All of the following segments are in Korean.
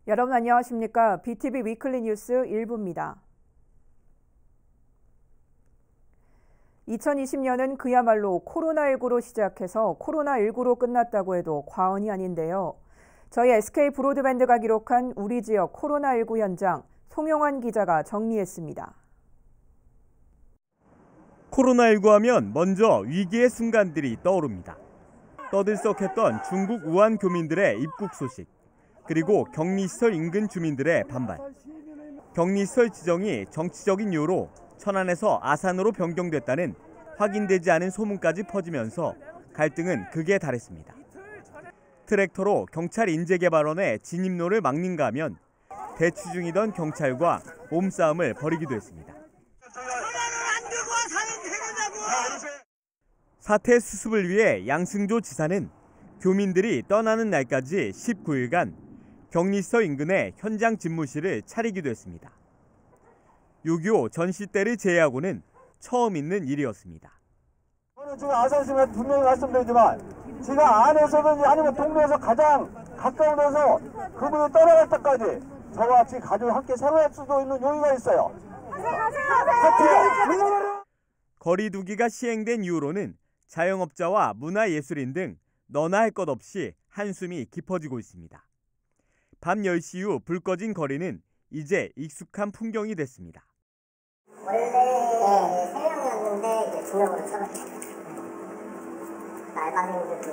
여러분 안녕하십니까? BTV 위클리 뉴스 1부입니다. 2020년은 그야말로 코로나19로 시작해서 코로나19로 끝났다고 해도 과언이 아닌데요. 저희 SK 브로드밴드가 기록한 우리 지역 코로나19 현장 송영환 기자가 정리했습니다. 코로나19 하면 먼저 위기의 순간들이 떠오릅니다. 떠들썩했던 중국 우한 교민들의 입국 소식, 그리고 격리시설 인근 주민들의 반발. 격리시설 지정이 정치적인 이유로 천안에서 아산으로 변경됐다는 확인되지 않은 소문까지 퍼지면서 갈등은 극에 달했습니다. 트랙터로 경찰 인재개발원의 진입로를 막는가 하면 대치 중이던 경찰과 몸싸움을 벌이기도 했습니다. 사태 수습을 위해 양승조 지사는 교민들이 떠나는 날까지 19일간 격리시설 인근에 현장 집무실을 차리기도 했습니다. 6.25 전시 때를 제외하고는 처음 있는 일이었습니다. 저는 지금 아산시민 분명히 말씀드리지만 제가 안에서든지 아니면 동네에서 가장 가까운 데서 그분이 떠나갈 때까지 저와 같이 가족이 함께 생활할 수도 있는 용의가 있어요. 거리두기가 시행된 이후로는 자영업자와 문화예술인 등 너나 할 것 없이 한숨이 깊어지고 있습니다. 밤 10시 이후 불 꺼진 거리는 이제 익숙한 풍경이 됐습니다. 원래 3명이었는데 이제 2명으로 줄었죠. 알바생들도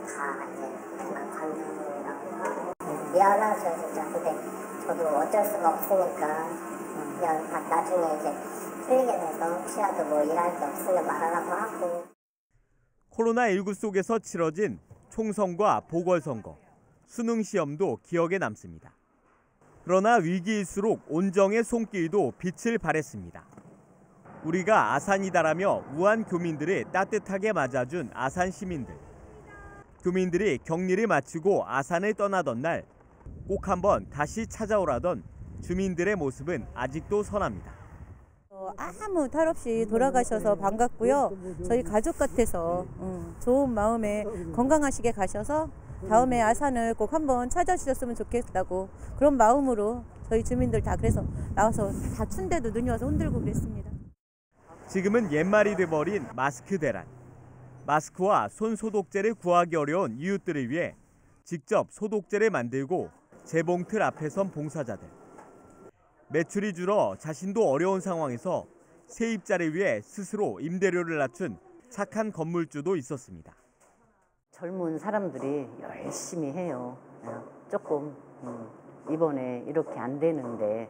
다 이제 관중이라고 미안하죠 진짜. 근데 저도 어쩔 수가 없으니까 그냥 나중에 이제 풀리게 돼서 혹시라도 뭐 일할 게 없으면 말하라고 하고. 코로나19 속에서 치러진 총선과 보궐선거, 수능시험도 기억에 남습니다. 그러나 위기일수록 온정의 손길도 빛을 발했습니다. 우리가 아산이다라며 우한 교민들을 따뜻하게 맞아준 아산 시민들. 교민들이 격리를 마치고 아산을 떠나던 날 꼭 한번 다시 찾아오라던 주민들의 모습은 아직도 선합니다. 아무 탈 없이 돌아가셔서 반갑고요. 저희 가족 같아서 좋은 마음에 건강하시게 가셔서 다음에 아산을 꼭 한번 찾아주셨으면 좋겠다고 그런 마음으로 저희 주민들 다 그래서 나와서 다 춘데도 눈이 와서 흔들고 그랬습니다. 지금은 옛말이 돼버린 마스크 대란. 마스크와 손 소독제를 구하기 어려운 이웃들을 위해 직접 소독제를 만들고 재봉틀 앞에 선 봉사자들. 매출이 줄어 자신도 어려운 상황에서 세입자를 위해 스스로 임대료를 낮춘 착한 건물주도 있었습니다. 젊은 사람들이 열심히 해요. 조금 이번에 이렇게 안 되는데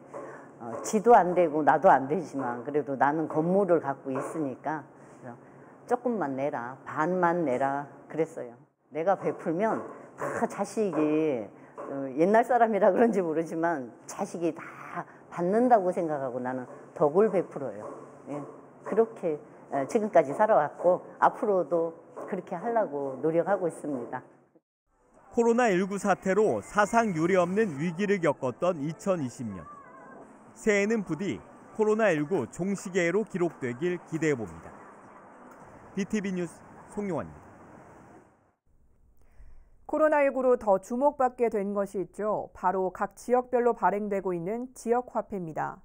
지도 안 되고 나도 안 되지만 그래도 나는 건물을 갖고 있으니까 조금만 내라, 반만 내라 그랬어요. 내가 베풀면 다 자식이 옛날 사람이라 그런지 모르지만 자식이 다 받는다고 생각하고 나는 덕을 베풀어요. 그렇게 지금까지 살아왔고 앞으로도 그렇게 하려고 노력하고 있습니다. 코로나19 사태로 사상 유례없는 위기를 겪었던 2020년. 새해에는 부디 코로나19 종시계로 기록되길 기대해봅니다. BTV 뉴스 송용환입니다. 코로나19로 더 주목받게 된 것이 있죠. 바로 각 지역별로 발행되고 있는 지역화폐입니다.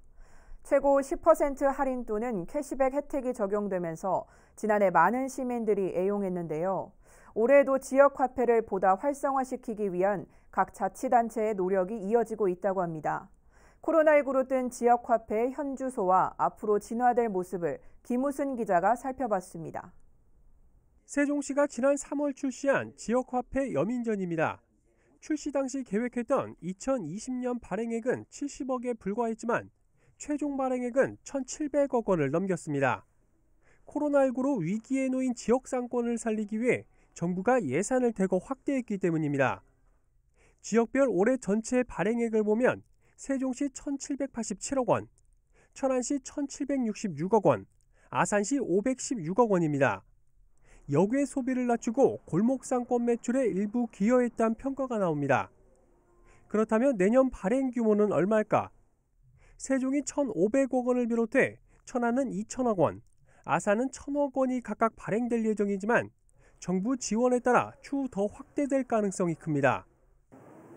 최고 10% 할인 또는 캐시백 혜택이 적용되면서 지난해 많은 시민들이 애용했는데요. 올해도 지역화폐를 보다 활성화시키기 위한 각 자치단체의 노력이 이어지고 있다고 합니다. 코로나19로 뜬 지역화폐의 현주소와 앞으로 진화될 모습을 김우순 기자가 살펴봤습니다. 세종시가 지난 3월 출시한 지역화폐 여민전입니다. 출시 당시 계획했던 2020년 발행액은 70억에 불과했지만 최종 발행액은 1,700억 원을 넘겼습니다. 코로나19로 위기에 놓인 지역 상권을 살리기 위해 정부가 예산을 대거 확대했기 때문입니다. 지역별 올해 전체 발행액을 보면 세종시 1,787억 원, 천안시 1,766억 원, 아산시 516억 원입니다. 역외 소비를 낮추고 골목 상권 매출에 일부 기여했다는 평가가 나옵니다. 그렇다면 내년 발행 규모는 얼마일까? 세종이 1,500억 원을 비롯해 천안은 2,000억 원, 아산은 1,000억 원이 각각 발행될 예정이지만 정부 지원에 따라 추후 더 확대될 가능성이 큽니다.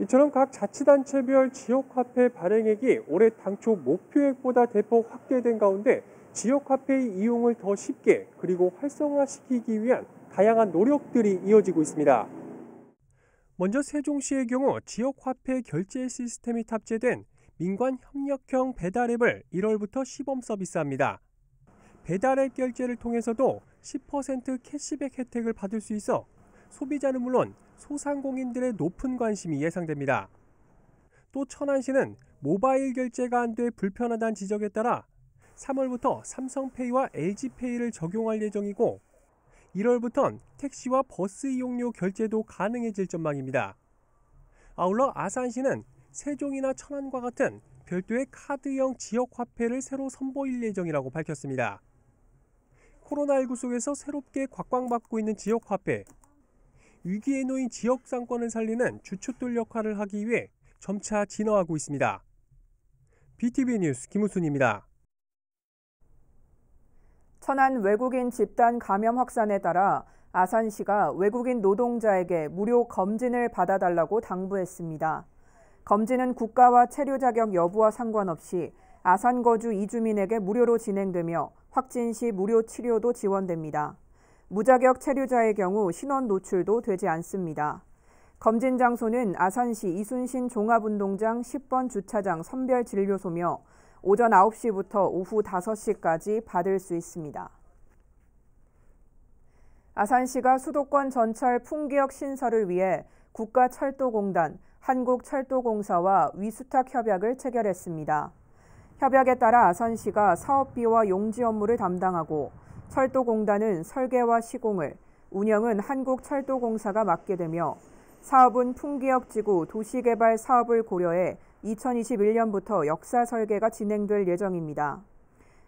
이처럼 각 자치단체별 지역화폐 발행액이 올해 당초 목표액보다 대폭 확대된 가운데 지역화폐의 이용을 더 쉽게 그리고 활성화시키기 위한 다양한 노력들이 이어지고 있습니다. 먼저 세종시의 경우 지역화폐 결제 시스템이 탑재된 민관협력형 배달앱을 1월부터 시범 서비스합니다. 배달앱 결제를 통해서도 10% 캐시백 혜택을 받을 수 있어 소비자는 물론 소상공인들의 높은 관심이 예상됩니다. 또 천안시는 모바일 결제가 안 돼 불편하다는 지적에 따라 3월부터 삼성페이와 LG페이를 적용할 예정이고 1월부턴 택시와 버스 이용료 결제도 가능해질 전망입니다. 아울러 아산시는 세종이나 천안과 같은 별도의 카드형 지역화폐를 새로 선보일 예정이라고 밝혔습니다. 코로나19 속에서 새롭게 곽광받고 있는 지역화폐. 위기에 놓인 지역 상권을 살리는 주춧돌 역할을 하기 위해 점차 진화하고 있습니다. BTV 뉴스 김우순입니다. 천안 외국인 집단 감염 확산에 따라 아산시가 외국인 노동자에게 무료 검진을 받아달라고 당부했습니다. 검진은 국가와 체류 자격 여부와 상관없이 아산 거주 이주민에게 무료로 진행되며 확진 시 무료 치료도 지원됩니다. 무자격 체류자의 경우 신원 노출도 되지 않습니다. 검진 장소는 아산시 이순신 종합운동장 10번 주차장 선별진료소며 오전 9시부터 오후 5시까지 받을 수 있습니다. 아산시가 수도권 전철 풍기역 신설을 위해 국가철도공단, 한국철도공사와 위수탁 협약을 체결했습니다. 협약에 따라 아산시가 사업비와 용지 업무를 담당하고 철도공단은 설계와 시공을, 운영은 한국철도공사가 맡게 되며 사업은 풍기역지구 도시개발 사업을 고려해 2021년부터 역사 설계가 진행될 예정입니다.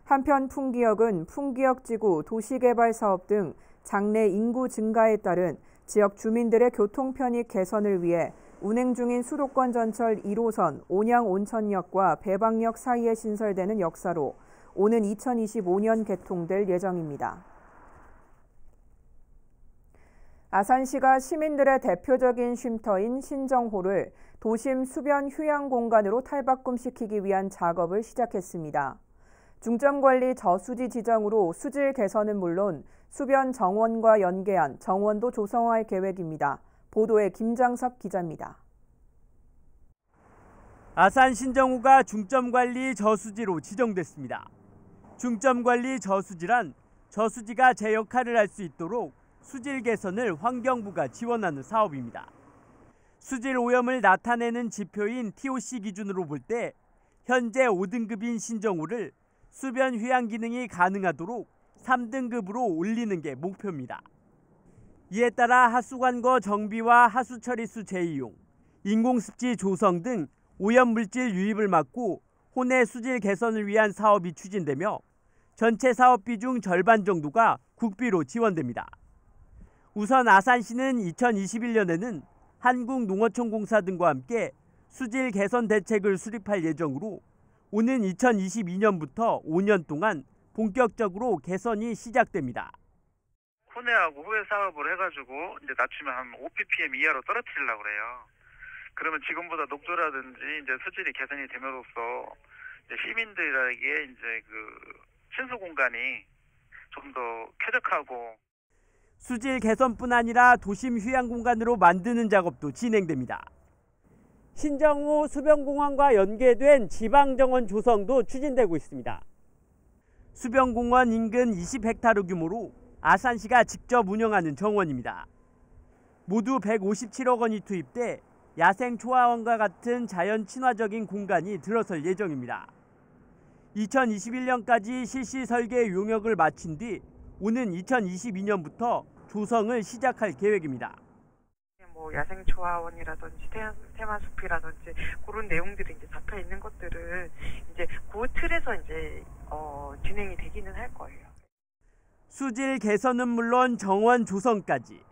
한편 풍기역은 풍기역지구 도시개발 사업 등 장래 인구 증가에 따른 지역 주민들의 교통 편익 개선을 위해 운행 중인 수도권 전철 1호선 온양 온천역과 배방역 사이에 신설되는 역사로 오는 2025년 개통될 예정입니다. 아산시가 시민들의 대표적인 쉼터인 신정호를 도심 수변 휴양 공간으로 탈바꿈시키기 위한 작업을 시작했습니다. 중점관리 저수지 지정으로 수질 개선은 물론 수변 정원과 연계한 정원도 조성할 계획입니다. 보도에 김장섭 기자입니다. 아산 신정호가 중점관리 저수지로 지정됐습니다. 중점관리 저수지란 저수지가 제 역할을 할 수 있도록 수질 개선을 환경부가 지원하는 사업입니다. 수질 오염을 나타내는 지표인 TOC 기준으로 볼 때 현재 5등급인 신정호를 수변 휴양 기능이 가능하도록 3등급으로 올리는 게 목표입니다. 이에 따라 하수관거 정비와 하수처리수 재이용, 인공습지 조성 등 오염물질 유입을 막고 호내 수질 개선을 위한 사업이 추진되며 전체 사업비 중 절반 정도가 국비로 지원됩니다. 우선 아산시는 2021년에는 한국농어촌공사 등과 함께 수질 개선 대책을 수립할 예정으로 오는 2022년부터 5년 동안 본격적으로 개선이 시작됩니다. 혼내하고 후회 사업을 해가지고 이제 낮추면 한 5ppm 이하로 떨어뜨리려고 그래요. 그러면 지금보다 녹조라든지 이제 수질이 개선이 됨으로써 이제 시민들에게 이제 그 신수 공간이 좀 더 쾌적하고 수질 개선뿐 아니라 도심 휴양 공간으로 만드는 작업도 진행됩니다. 신정호 수변공원과 연계된 지방정원 조성도 추진되고 있습니다. 수변공원 인근 20헥타르 규모로 아산시가 직접 운영하는 정원입니다. 모두 157억 원이 투입돼 야생 초화원과 같은 자연 친화적인 공간이 들어설 예정입니다. 2021년까지 실시 설계 용역을 마친 뒤 오는 2022년부터 조성을 시작할 계획입니다. 뭐 야생 초화원이라든지 테마숲이라든지 그런 내용들이 이제 잡혀 있는 것들은 이제 그 틀에서 이제 진행이 되기는 할 거예요. 수질 개선은 물론 정원 조성까지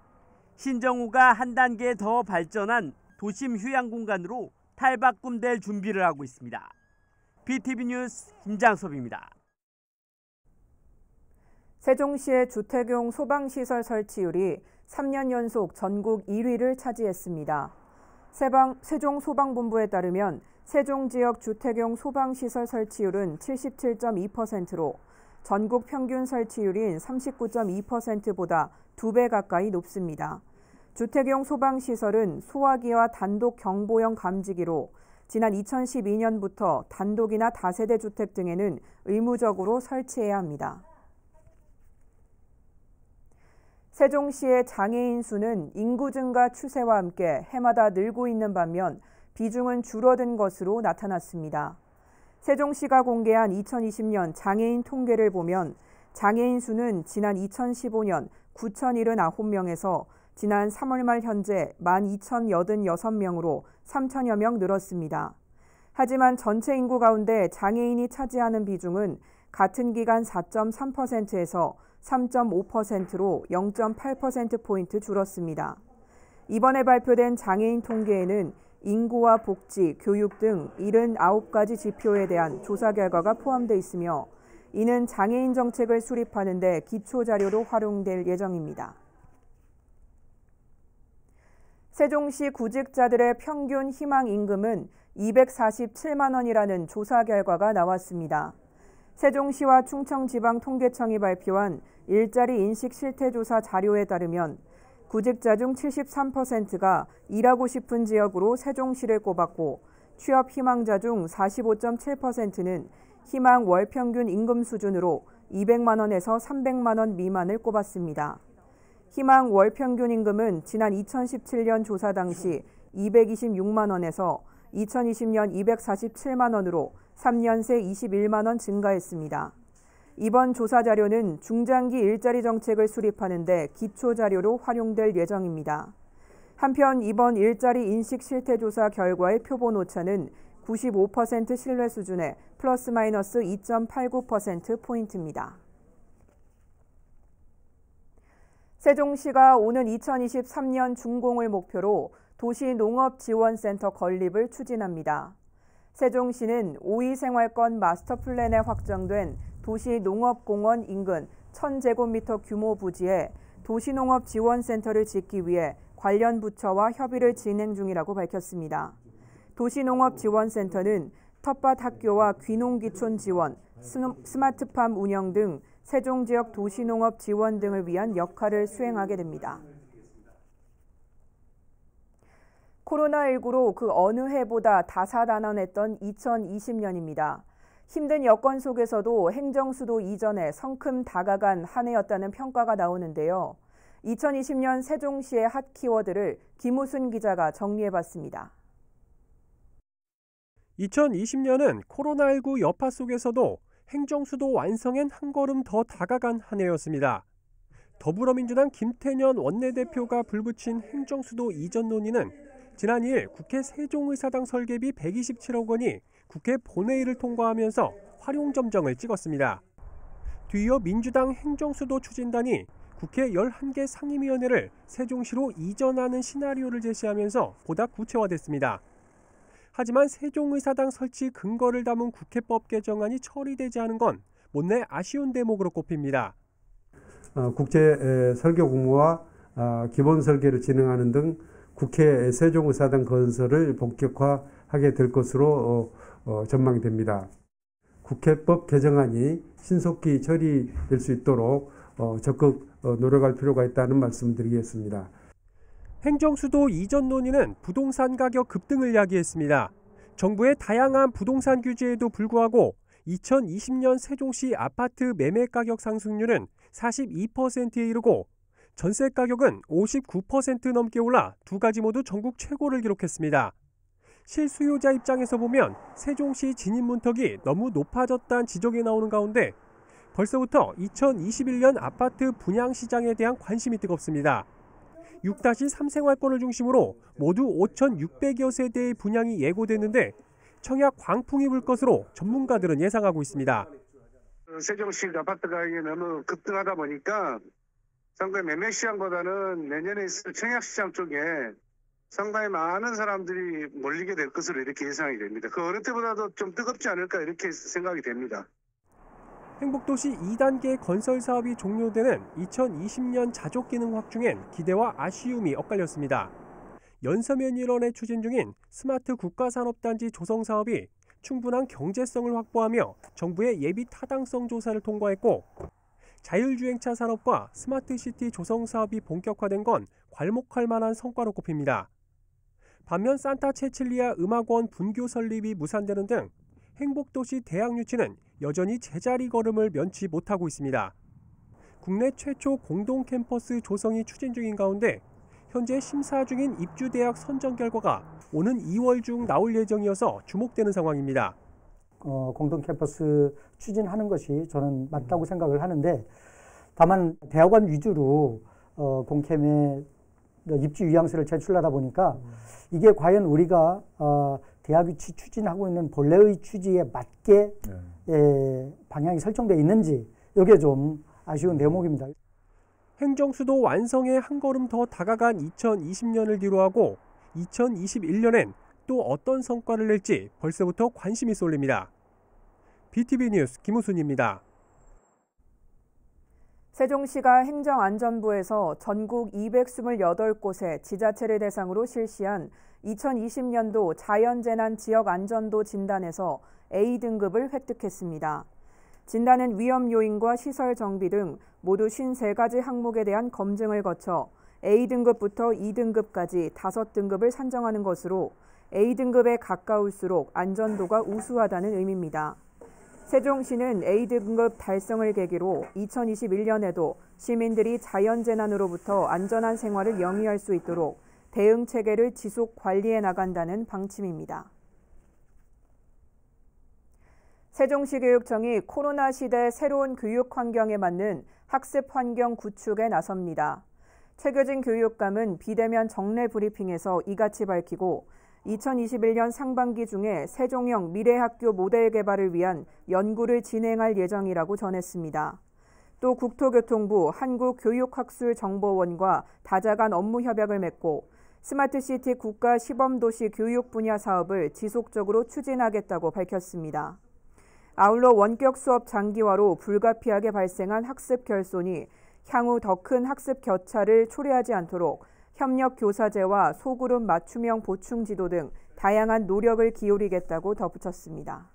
신정호가 한 단계 더 발전한 도심 휴양 공간으로 탈바꿈될 준비를 하고 있습니다. BTV 뉴스 김장섭입니다. 세종시의 주택용 소방시설 설치율이 3년 연속 전국 1위를 차지했습니다. 세종소방본부에 따르면 세종 지역 주택용 소방시설 설치율은 77.2%로 전국 평균 설치율인 39.2%보다 2배 가까이 높습니다. 주택용 소방시설은 소화기와 단독 경보형 감지기로 지난 2012년부터 단독이나 다세대 주택 등에는 의무적으로 설치해야 합니다. 세종시의 장애인 수는 인구 증가 추세와 함께 해마다 늘고 있는 반면 비중은 줄어든 것으로 나타났습니다. 세종시가 공개한 2020년 장애인 통계를 보면 장애인 수는 지난 2015년 9,079명에서 지난 3월 말 현재 12,086명으로 3,000여 명 늘었습니다. 하지만 전체 인구 가운데 장애인이 차지하는 비중은 같은 기간 4.3%에서 3.5%로 0.8%포인트 줄었습니다. 이번에 발표된 장애인 통계에는 인구와 복지, 교육 등 79가지 지표에 대한 조사 결과가 포함되어 있으며 이는 장애인 정책을 수립하는 데 기초 자료로 활용될 예정입니다. 세종시 구직자들의 평균 희망 임금은 247만 원이라는 조사 결과가 나왔습니다. 세종시와 충청지방통계청이 발표한 일자리 인식 실태조사 자료에 따르면 구직자 중 73%가 일하고 싶은 지역으로 세종시를 꼽았고 취업 희망자 중 45.7%는 희망 월평균 임금 수준으로 200만 원에서 300만 원 미만을 꼽았습니다. 희망 월평균 임금은 지난 2017년 조사 당시 226만 원에서 2020년 247만 원으로 3년 새 21만 원 증가했습니다. 이번 조사 자료는 중장기 일자리 정책을 수립하는 데 기초 자료로 활용될 예정입니다. 한편 이번 일자리 인식 실태 조사 결과의 표본 오차는 95% 신뢰 수준의 플러스 마이너스 2.89%포인트입니다. 세종시가 오는 2023년 준공을 목표로 도시농업지원센터 건립을 추진합니다. 세종시는 5위 생활권 마스터 플랜에 확정된 도시농업공원 인근 1000제곱미터 규모 부지에 도시농업지원센터를 짓기 위해 관련 부처와 협의를 진행 중이라고 밝혔습니다. 도시농업지원센터는 텃밭 학교와 귀농귀촌 지원, 스마트팜 운영 등 세종 지역 도시농업 지원 등을 위한 역할을 수행하게 됩니다. 코로나19로 그 어느 해보다 다사다난했던 2020년입니다. 힘든 여건 속에서도 행정수도 이전에 성큼 다가간 한 해였다는 평가가 나오는데요. 2020년 세종시의 핫 키워드를 김우순 기자가 정리해봤습니다. 2020년은 코로나19 여파 속에서도 행정수도 완성엔 한 걸음 더 다가간 한 해였습니다. 더불어민주당 김태년 원내대표가 불붙인 행정수도 이전 논의는 지난 2일 국회 세종의사당 설계비 127억 원이 국회 본회의를 통과하면서 활용점정을 찍었습니다. 뒤이어 민주당 행정수도 추진단이 국회 11개 상임위원회를 세종시로 이전하는 시나리오를 제시하면서 보다 구체화됐습니다. 하지만 세종의사당 설치 근거를 담은 국회법 개정안이 처리되지 않은 건 못내 아쉬운 대목으로 꼽힙니다. 국제 설계 공모와 기본 설계를 진행하는 등 국회 세종의사당 건설을 본격화하게 될 것으로 전망됩니다. 국회법 개정안이 신속히 처리될 수 있도록 적극 노력할 필요가 있다는 말씀을 드리겠습니다. 행정수도 이전 논의는 부동산 가격 급등을 야기했습니다. 정부의 다양한 부동산 규제에도 불구하고 2020년 세종시 아파트 매매 가격 상승률은 42%에 이르고 전세 가격은 59% 넘게 올라 두 가지 모두 전국 최고를 기록했습니다. 실수요자 입장에서 보면 세종시 진입 문턱이 너무 높아졌다는 지적이 나오는 가운데 벌써부터 2021년 아파트 분양 시장에 대한 관심이 뜨겁습니다. 6-3 생활권을 중심으로 모두 5,600여 세대의 분양이 예고됐는데 청약 광풍이 불 것으로 전문가들은 예상하고 있습니다. 세종시 아파트 가격이 너무 급등하다 보니까 상당히 매매 시장보다는 내년에 있을 청약 시장 쪽에 상당히 많은 사람들이 몰리게 될 것으로 이렇게 예상이 됩니다. 그 어느 때보다도 좀 뜨겁지 않을까 이렇게 생각이 됩니다. 행복도시 2단계 건설 사업이 종료되는 2020년 자족기능 확충엔 기대와 아쉬움이 엇갈렸습니다. 연서면 일원에 추진 중인 스마트 국가산업단지 조성 사업이 충분한 경제성을 확보하며 정부의 예비 타당성 조사를 통과했고, 자율주행차 산업과 스마트시티 조성 사업이 본격화된 건 괄목할 만한 성과로 꼽힙니다. 반면 산타 체칠리아 음악원 분교 설립이 무산되는 등 행복도시 대학 유치는 여전히 제자리 걸음을 면치 못하고 있습니다. 국내 최초 공동 캠퍼스 조성이 추진 중인 가운데 현재 심사 중인 입주대학 선정 결과가 오는 2월 중 나올 예정이어서 주목되는 상황입니다. 공동 캠퍼스 추진하는 것이 저는 맞다고 생각을 하는데, 다만 대학원 위주로 공캠에 입주 의향서를 제출하다 보니까 이게 과연 우리가 대학 유치 추진하고 있는 본래의 취지에 맞게 방향이 설정되어 있는지, 이게 좀 아쉬운 대목입니다. 행정수도 완성에 한 걸음 더 다가간 2020년을 뒤로하고 2021년엔 또 어떤 성과를 낼지 벌써부터 관심이 쏠립니다. BTV 뉴스 김우순입니다. 세종시가 행정안전부에서 전국 228곳의 지자체를 대상으로 실시한 2020년도 자연재난 지역안전도 진단에서 A등급을 획득했습니다. 진단은 위험 요인과 시설 정비 등 모두 53가지 항목에 대한 검증을 거쳐 A등급부터 2등급까지 5등급을 산정하는 것으로 A등급에 가까울수록 안전도가 우수하다는 의미입니다. 세종시는 A등급 달성을 계기로 2021년에도 시민들이 자연재난으로부터 안전한 생활을 영위할 수 있도록 대응 체계를 지속 관리해 나간다는 방침입니다. 세종시 교육청이 코로나 시대 새로운 교육 환경에 맞는 학습 환경 구축에 나섭니다. 최규진 교육감은 비대면 정례 브리핑에서 이같이 밝히고, 2021년 상반기 중에 세종형 미래학교 모델 개발을 위한 연구를 진행할 예정이라고 전했습니다. 또 국토교통부 한국교육학술정보원과 다자간 업무 협약을 맺고 스마트시티 국가 시범도시 교육 분야 사업을 지속적으로 추진하겠다고 밝혔습니다. 아울러 원격 수업 장기화로 불가피하게 발생한 학습 결손이 향후 더 큰 학습 격차를 초래하지 않도록 협력 교사제와 소그룹 맞춤형 보충 지도 등 다양한 노력을 기울이겠다고 덧붙였습니다.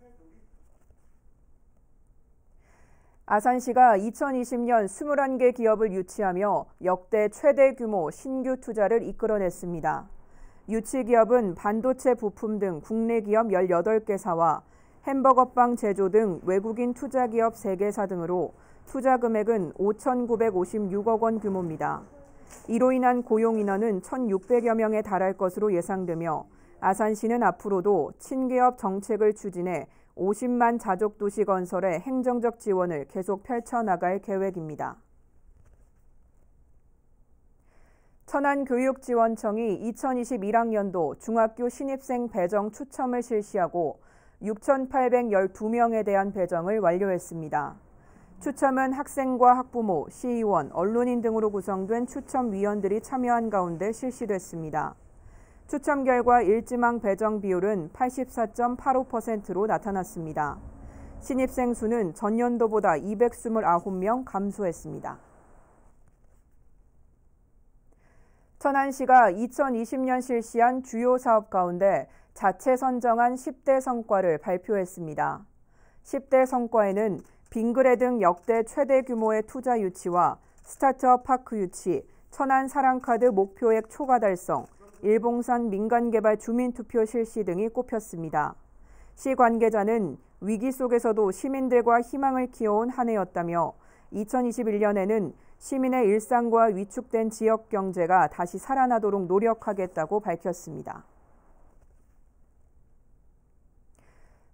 아산시가 2020년 21개 기업을 유치하며 역대 최대 규모 신규 투자를 이끌어냈습니다. 유치 기업은 반도체 부품 등 국내 기업 18개사와 햄버거빵 제조 등 외국인 투자 기업 3개사 등으로 투자 금액은 5,956억 원 규모입니다. 이로 인한 고용 인원은 1,600여 명에 달할 것으로 예상되며 아산시는 앞으로도 친기업 정책을 추진해 50만 자족 도시 건설에 행정적 지원을 계속 펼쳐나갈 계획입니다. 천안교육지원청이 2021학년도 중학교 신입생 배정 추첨을 실시하고 6,812명에 대한 배정을 완료했습니다. 추첨은 학생과 학부모, 시의원, 언론인 등으로 구성된 추첨위원들이 참여한 가운데 실시됐습니다. 추첨 결과 일지망 배정 비율은 84.85%로 나타났습니다. 신입생 수는 전년도보다 229명 감소했습니다. 천안시가 2020년 실시한 주요 사업 가운데 자체 선정한 10대 성과를 발표했습니다. 10대 성과에는 빙그레 등 역대 최대 규모의 투자 유치와 스타트업 파크 유치, 천안 사랑카드 목표액 초과 달성, 일봉산 민간개발 주민투표 실시 등이 꼽혔습니다. 시 관계자는 위기 속에서도 시민들과 희망을 키워온 한 해였다며 2021년에는 시민의 일상과 위축된 지역 경제가 다시 살아나도록 노력하겠다고 밝혔습니다.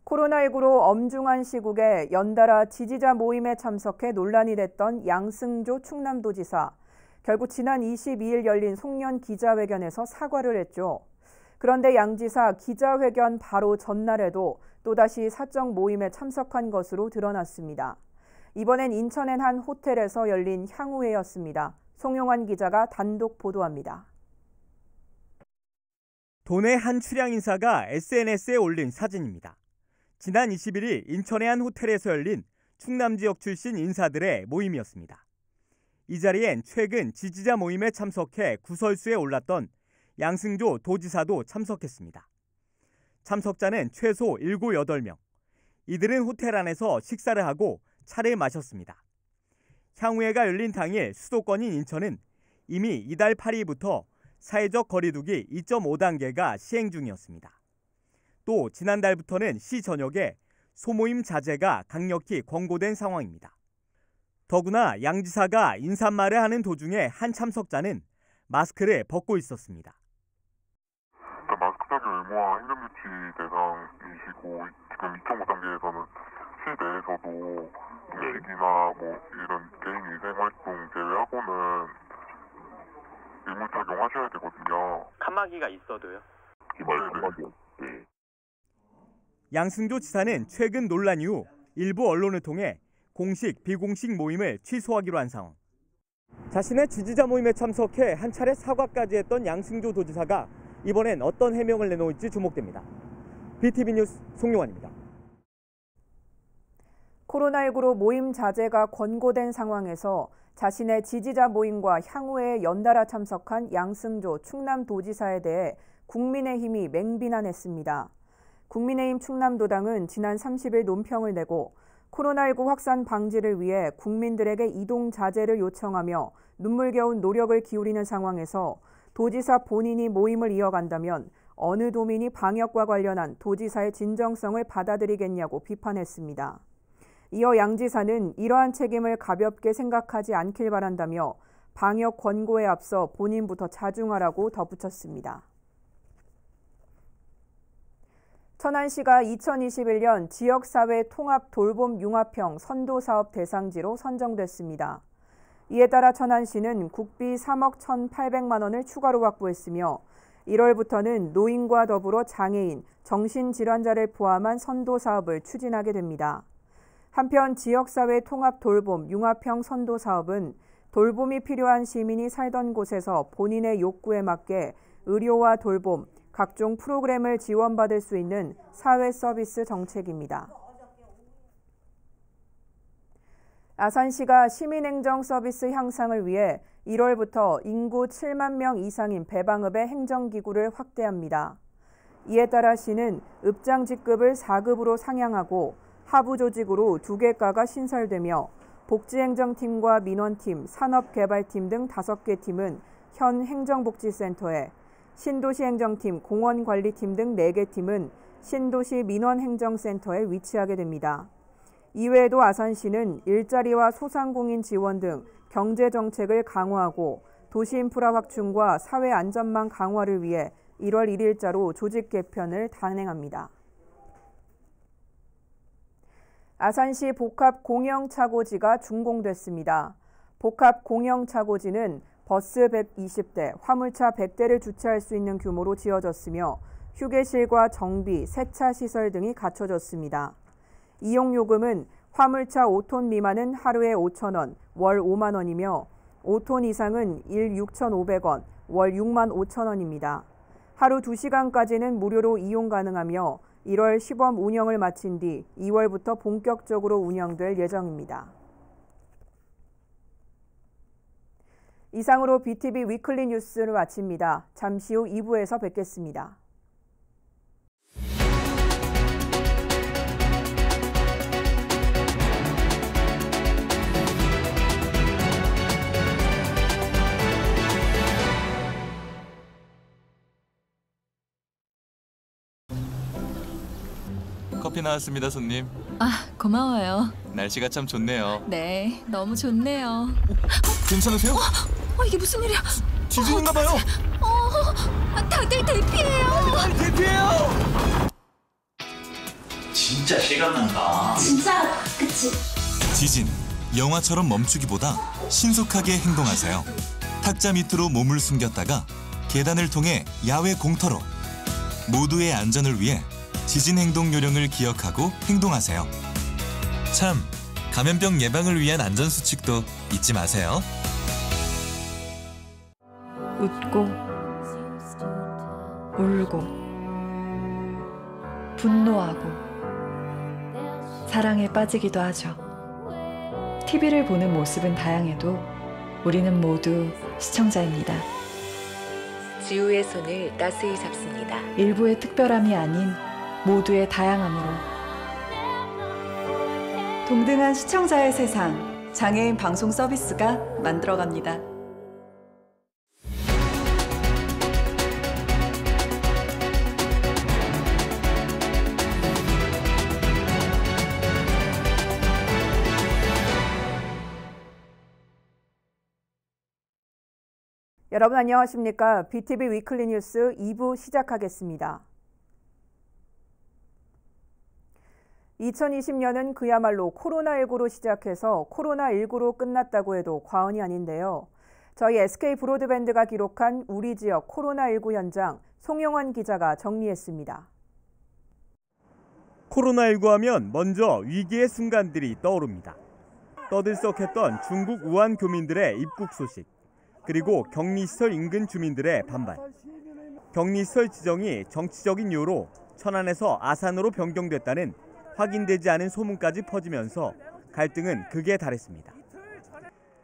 코로나19로 엄중한 시국에 연달아 지지자 모임에 참석해 논란이 됐던 양승조 충남도지사. 결국 지난 22일 열린 송년 기자회견에서 사과를 했죠. 그런데 양 지사 기자회견 바로 전날에도 또다시 사적 모임에 참석한 것으로 드러났습니다. 이번엔 인천의 한 호텔에서 열린 향후회였습니다. 송용환 기자가 단독 보도합니다. 도내 한 출향 인사가 SNS에 올린 사진입니다. 지난 21일 인천의 한 호텔에서 열린 충남 지역 출신 인사들의 모임이었습니다. 이 자리엔 최근 지지자 모임에 참석해 구설수에 올랐던 양승조 도지사도 참석했습니다. 참석자는 최소 7, 8명. 이들은 호텔 안에서 식사를 하고 차를 마셨습니다. 향후회가 열린 당일 수도권인 인천은 이미 이달 8일부터 사회적 거리두기 2.5단계가 시행 중이었습니다. 또 지난달부터는 시 전역에 소모임 자제가 강력히 권고된 상황입니다. 더구나 양 지사가 인사말을 하는 도중에 한 참석자는 마스크를 벗고 있었습니다. 일단 마스크 착용 의무화 행정조치 대상이시고 지금 2.5단계에서는 시 내에서도 음식이나 이런 개인 위생활동 제외하고는 의무 착용하셔야 되거든요. 칸막이가 있어도요? 네. 양승조 지사는 최근 논란 이후 일부 언론을 통해 공식, 비공식 모임을 취소하기로 한 상황. 자신의 지지자 모임에 참석해 한 차례 사과까지 했던 양승조 도지사가 이번엔 어떤 해명을 내놓을지 주목됩니다. BTV 뉴스 송용환입니다. 코로나19로 모임 자제가 권고된 상황에서 자신의 지지자 모임과 향후회에 연달아 참석한 양승조 충남도지사에 대해 국민의힘이 맹비난했습니다. 국민의힘 충남도당은 지난 30일 논평을 내고 코로나19 확산 방지를 위해 국민들에게 이동 자제를 요청하며 눈물겨운 노력을 기울이는 상황에서 도지사 본인이 모임을 이어간다면 어느 도민이 방역과 관련한 도지사의 진정성을 받아들이겠냐고 비판했습니다. 이어 양 지사는 이러한 책임을 가볍게 생각하지 않길 바란다며 방역 권고에 앞서 본인부터 자중하라고 덧붙였습니다. 천안시가 2021년 지역사회 통합 돌봄 융합형 선도사업 대상지로 선정됐습니다. 이에 따라 천안시는 국비 3억 1,800만 원을 추가로 확보했으며 1월부터는 노인과 더불어 장애인, 정신질환자를 포함한 선도사업을 추진하게 됩니다. 한편 지역사회 통합 돌봄 융합형 선도사업은 돌봄이 필요한 시민이 살던 곳에서 본인의 욕구에 맞게 의료와 돌봄, 각종 프로그램을 지원받을 수 있는 사회 서비스 정책입니다. 아산시가 시민행정 서비스 향상을 위해 1월부터 인구 7만 명 이상인 배방읍의 행정기구를 확대합니다. 이에 따라 시는 읍장 직급을 4급으로 상향하고 하부 조직으로 2개과가 신설되며 복지행정팀과 민원팀, 산업개발팀 등 5개 팀은 현 행정복지센터에 신도시 행정팀, 공원관리팀 등 4개 팀은 신도시 민원행정센터에 위치하게 됩니다. 이외에도 아산시는 일자리와 소상공인 지원 등 경제정책을 강화하고 도시인프라 확충과 사회안전망 강화를 위해 1월 1일자로 조직 개편을 단행합니다. 아산시 복합공영차고지가 준공됐습니다. 복합공영차고지는 버스 120대, 화물차 100대를 주차할 수 있는 규모로 지어졌으며 휴게실과 정비, 세차 시설 등이 갖춰졌습니다. 이용요금은 화물차 5톤 미만은 하루에 5,000원, 월 5만 원이며 5톤 이상은 일 6,500원, 월 6만 5천 원입니다. 하루 2시간까지는 무료로 이용 가능하며 1월 시범 운영을 마친 뒤 2월부터 본격적으로 운영될 예정입니다. 이상으로 BTV 위클리 뉴스를 마칩니다. 잠시 후 2부에서 뵙겠습니다. 커피 나왔습니다, 손님. 아, 고마워요. 날씨가 참 좋네요. 네, 너무 좋네요. 괜찮으세요? 이게 무슨 일이야? 지진인가 봐요. 다들 대피해요. 빨리 대피해요. 진짜 실감난다. 진짜, 그치? 지진, 영화처럼 멈추기보다 신속하게 행동하세요. 탁자 밑으로 몸을 숨겼다가 계단을 통해 야외 공터로. 모두의 안전을 위해 지진 행동 요령을 기억하고 행동하세요. 참, 감염병 예방을 위한 안전 수칙도 잊지 마세요. 웃고 울고 분노하고 사랑에 빠지기도 하죠. TV를 보는 모습은 다양해도 우리는 모두 시청자입니다. 지우의 손을 따스히 잡습니다. 일부의 특별함이 아닌 모두의 다양함으로 동등한 시청자의 세상, 장애인 방송 서비스가 만들어갑니다. 여러분 안녕하십니까? BTV 위클리 뉴스 2부 시작하겠습니다. 2020년은 그야말로 코로나19로 시작해서 코로나19로 끝났다고 해도 과언이 아닌데요. 저희 SK 브로드밴드가 기록한 우리 지역 코로나19 현장 송영환 기자가 정리했습니다. 코로나19 하면 먼저 위기의 순간들이 떠오릅니다. 떠들썩했던 중국 우한 교민들의 입국 소식, 그리고 격리시설 인근 주민들의 반발. 격리시설 지정이 정치적인 이유로 천안에서 아산으로 변경됐다는 확인되지 않은 소문까지 퍼지면서 갈등은 극에 달했습니다.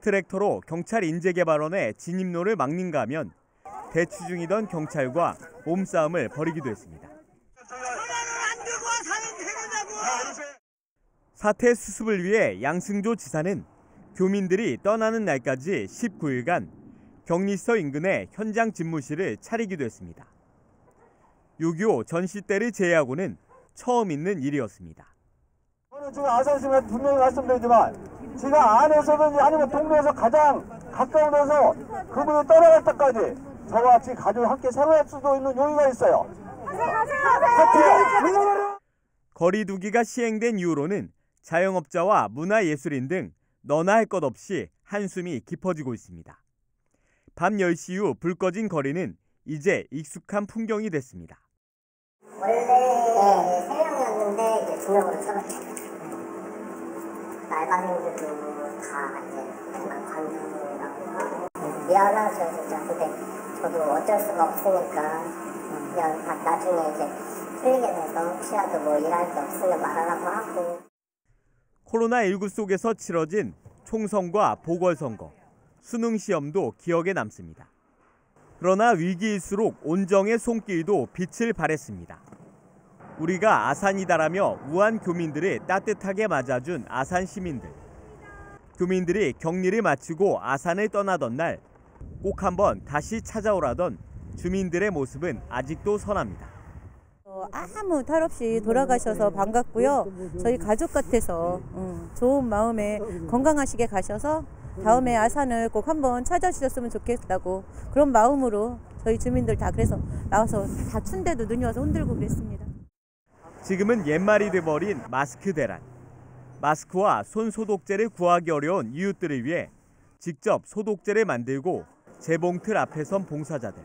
트랙터로 경찰 인재개발원의 진입로를 막는가 하면 대치 중이던 경찰과 몸싸움을 벌이기도 했습니다. 사태 수습을 위해 양승조 지사는 교민들이 떠나는 날까지 19일간 격리시설 인근에 현장 집무실을 차리기도 했습니다. 6.25 전시 때를 제외하고는 처음 있는 일이었습니다. 저는 지금 아산시민 분명히 말씀드리지만 제가 안에서든지 아니면 동네에서 가장 가까운 데서 그분이 떠나갈 때까지 저와 같이 가족이 함께 생활할 수도 있는 용의가 있어요. 거리두기가 시행된 이후로는 자영업자와 문화예술인 등 너나 할 것 없이 한숨이 깊어지고 있습니다. 밤 10시 이후 불 꺼진 거리는 이제 익숙한 풍경이 됐습니다. 원래 3명이었는데 이제 2명으로 줄었어요. 알바생들도 다 이제 관중이라고 미안하죠 진짜. 근데 저도 어쩔 수가 없으니까 그냥 나중에 이제 풀리게 돼서 취하도 뭐 일할 게 없으면 말하라고 하고. 코로나19 속에서 치러진 총선과 보궐선거, 수능시험도 기억에 남습니다. 그러나 위기일수록 온정의 손길도 빛을 발했습니다. 우리가 아산이다라며 우한 교민들을 따뜻하게 맞아준 아산 시민들. 교민들이 격리를 마치고 아산을 떠나던 날 꼭 한번 다시 찾아오라던 주민들의 모습은 아직도 선합니다. 아무 탈 없이 돌아가셔서 반갑고요. 저희 가족 같아서 좋은 마음에 건강하시게 가셔서 다음에 아산을 꼭 한번 찾아주셨으면 좋겠다고 그런 마음으로 저희 주민들 다 그래서 나와서 다 춘데도 눈이 와서 흔들고 그랬습니다. 지금은 옛말이 돼버린 마스크 대란. 마스크와 손 소독제를 구하기 어려운 이웃들을 위해 직접 소독제를 만들고 재봉틀 앞에 선 봉사자들.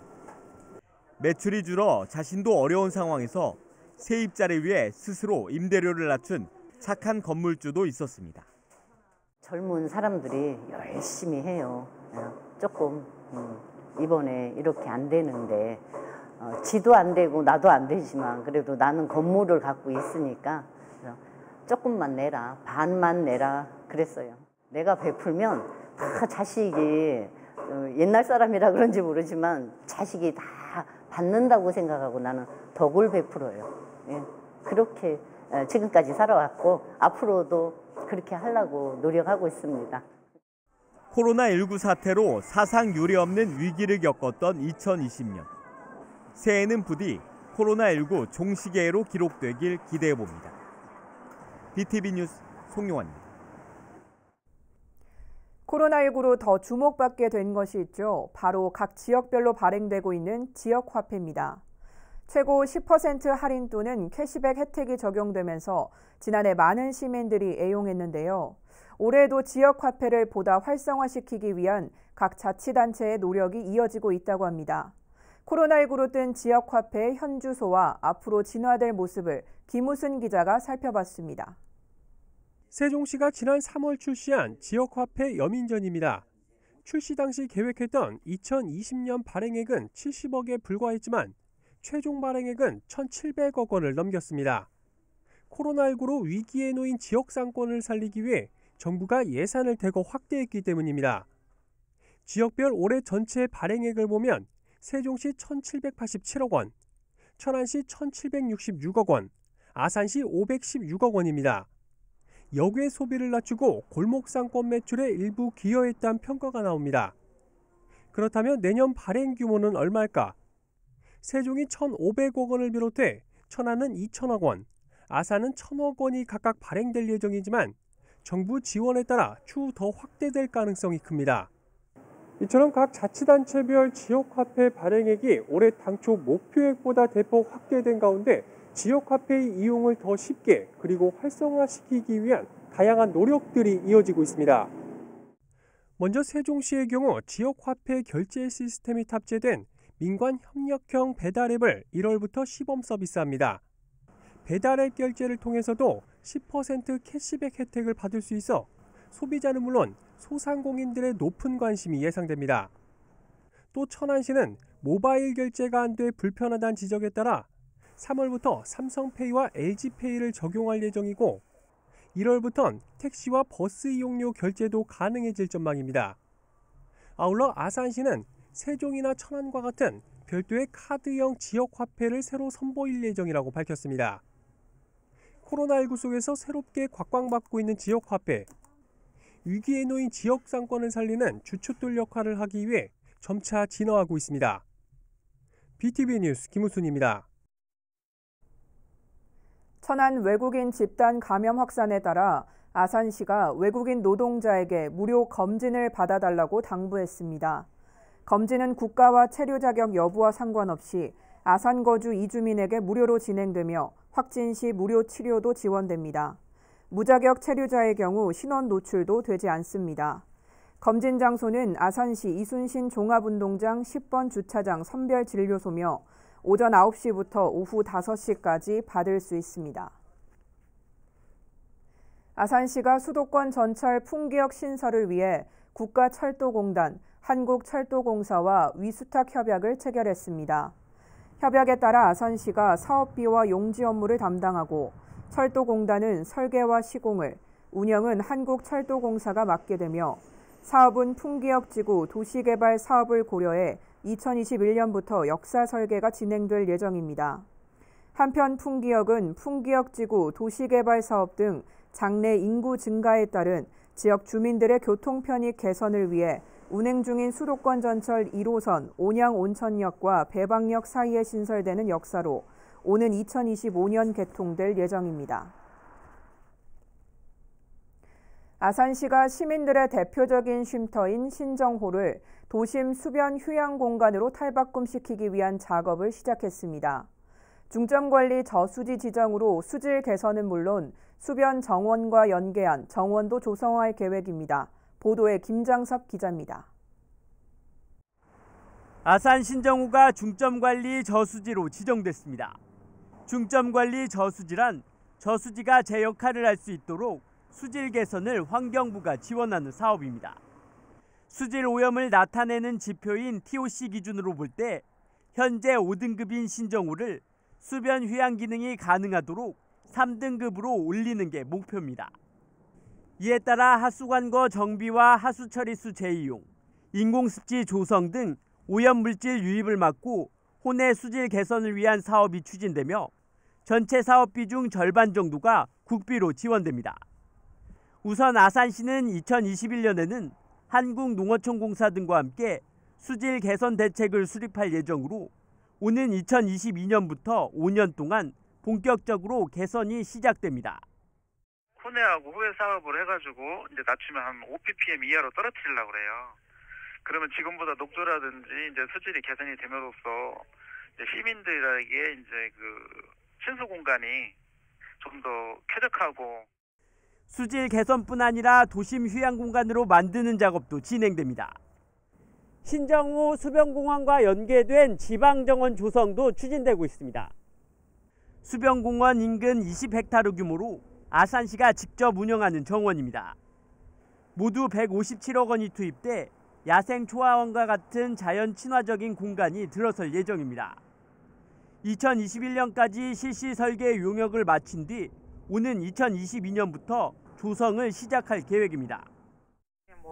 매출이 줄어 자신도 어려운 상황에서 세입자를 위해 스스로 임대료를 낮춘 착한 건물주도 있었습니다. 젊은 사람들이 열심히 해요. 조금 이번에 이렇게 안 되는데 지도 안 되고 나도 안 되지만 그래도 나는 건물을 갖고 있으니까 조금만 내라, 반만 내라 그랬어요. 내가 베풀면 다 자식이 옛날 사람이라 그런지 모르지만 자식이 다 받는다고 생각하고 나는 덕을 베풀어요. 예, 그렇게 지금까지 살아왔고 앞으로도 그렇게 하려고 노력하고 있습니다. 코로나19 사태로 사상 유례없는 위기를 겪었던 2020년. 새해에는 부디 코로나19 종시계로 기록되길 기대해봅니다. BTV 뉴스 송용환입니다. 코로나19로 더 주목받게 된 것이 있죠. 바로 각 지역별로 발행되고 있는 지역화폐입니다. 최고 10% 할인 또는 캐시백 혜택이 적용되면서 지난해 많은 시민들이 애용했는데요. 올해도 지역화폐를 보다 활성화시키기 위한 각 자치단체의 노력이 이어지고 있다고 합니다. 코로나19로 뜬 지역화폐의 현주소와 앞으로 진화될 모습을 김우순 기자가 살펴봤습니다. 세종시가 지난 3월 출시한 지역화폐 여민전입니다. 출시 당시 계획했던 2020년 발행액은 70억에 불과했지만 최종 발행액은 1,700억 원을 넘겼습니다. 코로나19로 위기에 놓인 지역 상권을 살리기 위해 정부가 예산을 대거 확대했기 때문입니다. 지역별 올해 전체 발행액을 보면 세종시 1,787억 원, 천안시 1,766억 원, 아산시 516억 원입니다. 역외 소비를 낮추고 골목상권 매출에 일부 기여했다는 평가가 나옵니다. 그렇다면 내년 발행 규모는 얼마일까? 세종이 1,500억 원을 비롯해 천안은 2,000억 원, 아산은 1,000억 원이 각각 발행될 예정이지만 정부 지원에 따라 추후 더 확대될 가능성이 큽니다. 이처럼 각 자치단체별 지역화폐 발행액이 올해 당초 목표액보다 대폭 확대된 가운데 지역화폐의 이용을 더 쉽게 그리고 활성화시키기 위한 다양한 노력들이 이어지고 있습니다. 먼저 세종시의 경우 지역화폐 결제 시스템이 탑재된 민관협력형 배달앱을 1월부터 시범 서비스합니다. 배달앱 결제를 통해서도 10% 캐시백 혜택을 받을 수 있어 소비자는 물론 소상공인들의 높은 관심이 예상됩니다. 또 천안시는 모바일 결제가 안 돼 불편하다는 지적에 따라 3월부터 삼성페이와 LG페이를 적용할 예정이고 1월부터는 택시와 버스 이용료 결제도 가능해질 전망입니다. 아울러 아산시는 세종이나 천안과 같은 별도의 카드형 지역화폐를 새로 선보일 예정이라고 밝혔습니다. 코로나19 속에서 새롭게 곽광받고 있는 지역화폐. 위기에 놓인 지역상권을 살리는 주춧돌 역할을 하기 위해 점차 진화하고 있습니다. BTV 뉴스 김우순입니다. 천안 외국인 집단 감염 확산에 따라 아산시가 외국인 노동자에게 무료 검진을 받아달라고 당부했습니다. 검진은 국가와 체류 자격 여부와 상관없이 아산 거주 이주민에게 무료로 진행되며 확진 시 무료 치료도 지원됩니다. 무자격 체류자의 경우 신원 노출도 되지 않습니다. 검진 장소는 아산시 이순신 종합운동장 10번 주차장 선별진료소며 오전 9시부터 오후 5시까지 받을 수 있습니다. 아산시가 수도권 전철 풍기역 신설을 위해 국가철도공단, 한국철도공사와 위수탁 협약을 체결했습니다. 협약에 따라 아산시가 사업비와 용지 업무를 담당하고 철도공단은 설계와 시공을, 운영은 한국철도공사가 맡게 되며 사업은 풍기역지구 도시개발 사업을 고려해 2021년부터 역사 설계가 진행될 예정입니다. 한편 풍기역은 풍기역지구 도시개발 사업 등 장래 인구 증가에 따른 지역 주민들의 교통 편익 개선을 위해 운행 중인 수도권 전철 1호선 온양 온천역과 배방역 사이에 신설되는 역사로 오는 2025년 개통될 예정입니다. 아산시가 시민들의 대표적인 쉼터인 신정호를 도심 수변 휴양 공간으로 탈바꿈시키기 위한 작업을 시작했습니다. 중점관리 저수지 지정으로 수질 개선은 물론 수변 정원과 연계한 정원도 조성할 계획입니다. 보도에 김장섭 기자입니다. 아산 신정호가 중점관리 저수지로 지정됐습니다. 중점관리 저수지란 저수지가 제 역할을 할 수 있도록 수질 개선을 환경부가 지원하는 사업입니다. 수질 오염을 나타내는 지표인 TOC 기준으로 볼 때 현재 5등급인 신정호를 수변 휴양 기능이 가능하도록 3등급으로 올리는 게 목표입니다. 이에 따라 하수관거 정비와 하수처리수 재이용, 인공습지 조성 등 오염물질 유입을 막고 혼해 수질 개선을 위한 사업이 추진되며 전체 사업비 중 절반 정도가 국비로 지원됩니다. 우선 아산시는 2021년에는 한국농어촌공사 등과 함께 수질 개선 대책을 수립할 예정으로 오는 2022년부터 5년 동안 본격적으로 개선이 시작됩니다. 혼해하고 후회 사업을 해가지고 이제 낮추면 한 5ppm 이하로 떨어뜨리려고 그래요. 그러면 지금보다 녹조라든지 이제 수질이 개선이 됨으로써 이제 시민들에게 이제 그 신수 공간이 좀 더 쾌적하고 수질 개선뿐 아니라 도심 휴양 공간으로 만드는 작업도 진행됩니다. 신정호 수변공원과 연계된 지방정원 조성도 추진되고 있습니다. 수변공원 인근 20헥타르 규모로 아산시가 직접 운영하는 정원입니다. 모두 157억 원이 투입돼 야생 초화원과 같은 자연 친화적인 공간이 들어설 예정입니다. 2021년까지 실시 설계 용역을 마친 뒤 오는 2022년부터 조성을 시작할 계획입니다.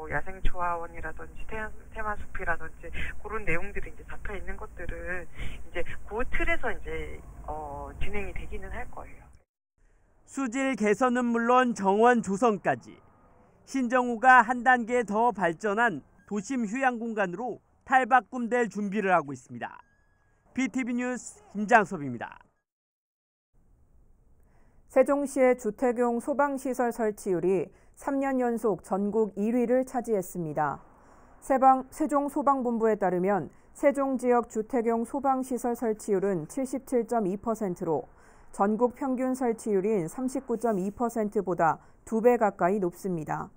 뭐 야생조화원이라든지 테마숲이라든지 그런 내용들이 이제 잡혀 있는 것들은 이제 그 틀에서 이제 진행이 되기는 할 거예요. 수질 개선은 물론 정원 조성까지 신정호가 한 단계 더 발전한 도심 휴양 공간으로 탈바꿈될 준비를 하고 있습니다. BTV 뉴스 김장섭입니다. 세종시의 주택용 소방시설 설치율이 3년 연속 전국 1위를 차지했습니다. 세종소방본부에 따르면 세종 지역 주택용 소방시설 설치율은 77.2%로 전국 평균 설치율인 39.2%보다 2배 가까이 높습니다.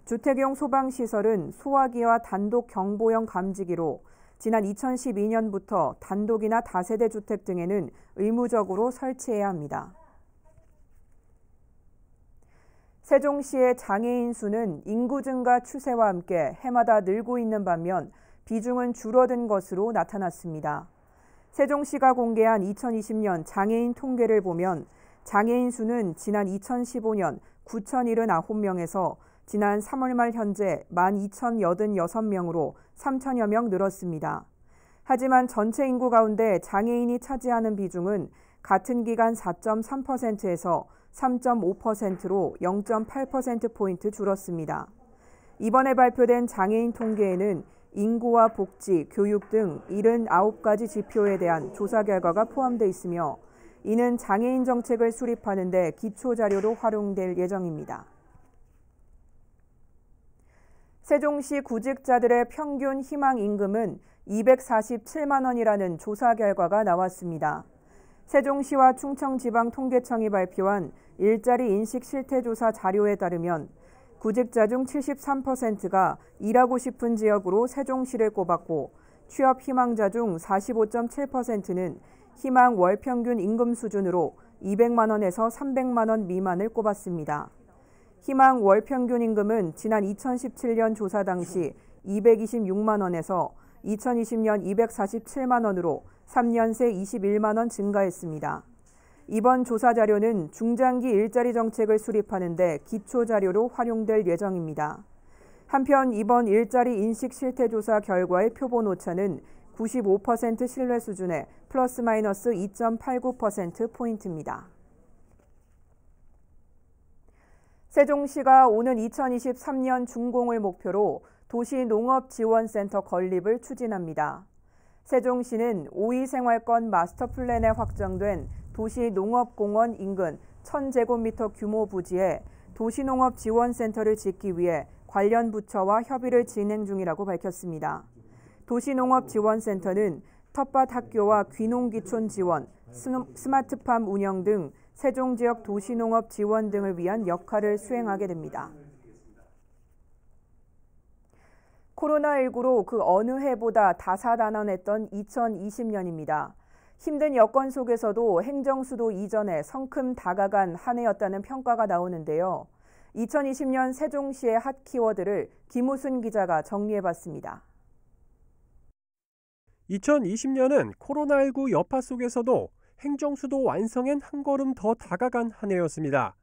주택용 소방시설은 소화기와 단독 경보형 감지기로 지난 2012년부터 단독이나 다세대 주택 등에는 의무적으로 설치해야 합니다. 세종시의 장애인 수는 인구 증가 추세와 함께 해마다 늘고 있는 반면 비중은 줄어든 것으로 나타났습니다. 세종시가 공개한 2020년 장애인 통계를 보면 장애인 수는 지난 2015년 9,079명에서 지난 3월 말 현재 12,086명으로 3,000여 명 늘었습니다. 하지만 전체 인구 가운데 장애인이 차지하는 비중은 같은 기간 4.3%에서 3.5%로 0.8%포인트 줄었습니다. 이번에 발표된 장애인 통계에는 인구와 복지, 교육 등 79가지 지표에 대한 조사 결과가 포함되어 있으며 이는 장애인 정책을 수립하는 데 기초 자료로 활용될 예정입니다. 세종시 구직자들의 평균 희망 임금은 247만 원이라는 조사 결과가 나왔습니다. 세종시와 충청지방통계청이 발표한 일자리 인식 실태조사 자료에 따르면 구직자 중 73%가 일하고 싶은 지역으로 세종시를 꼽았고 취업 희망자 중 45.7%는 희망 월평균 임금 수준으로 200만 원에서 300만 원 미만을 꼽았습니다. 희망 월평균 임금은 지난 2017년 조사 당시 226만 원에서 2020년 247만 원으로 3년 새 21만 원 증가했습니다. 이번 조사 자료는 중장기 일자리 정책을 수립하는 데 기초 자료로 활용될 예정입니다. 한편 이번 일자리 인식 실태 조사 결과의 표본 오차는 95% 신뢰 수준의 플러스 마이너스 2.89%포인트입니다. 세종시가 오는 2023년 준공을 목표로 도시농업지원센터 건립을 추진합니다. 세종시는 5위 생활권 마스터 플랜에 확정된 도시농업공원 인근 1000제곱미터 규모 부지에 도시농업지원센터를 짓기 위해 관련 부처와 협의를 진행 중이라고 밝혔습니다. 도시농업지원센터는 텃밭 학교와 귀농귀촌 지원, 스마트팜 운영 등 세종 지역 도시농업 지원 등을 위한 역할을 수행하게 됩니다. 코로나19로 그 어느 해보다 다사다난했던 2020년입니다. 힘든 여건 속에서도 행정수도 이전에 성큼 다가간 한 해였다는 평가가 나오는데요. 2020년 세종시의 핫 키워드를 김우순 기자가 정리해봤습니다. 2020년은 코로나19 여파 속에서도 행정수도 완성엔 한 걸음 더 다가간 한 해였습니다.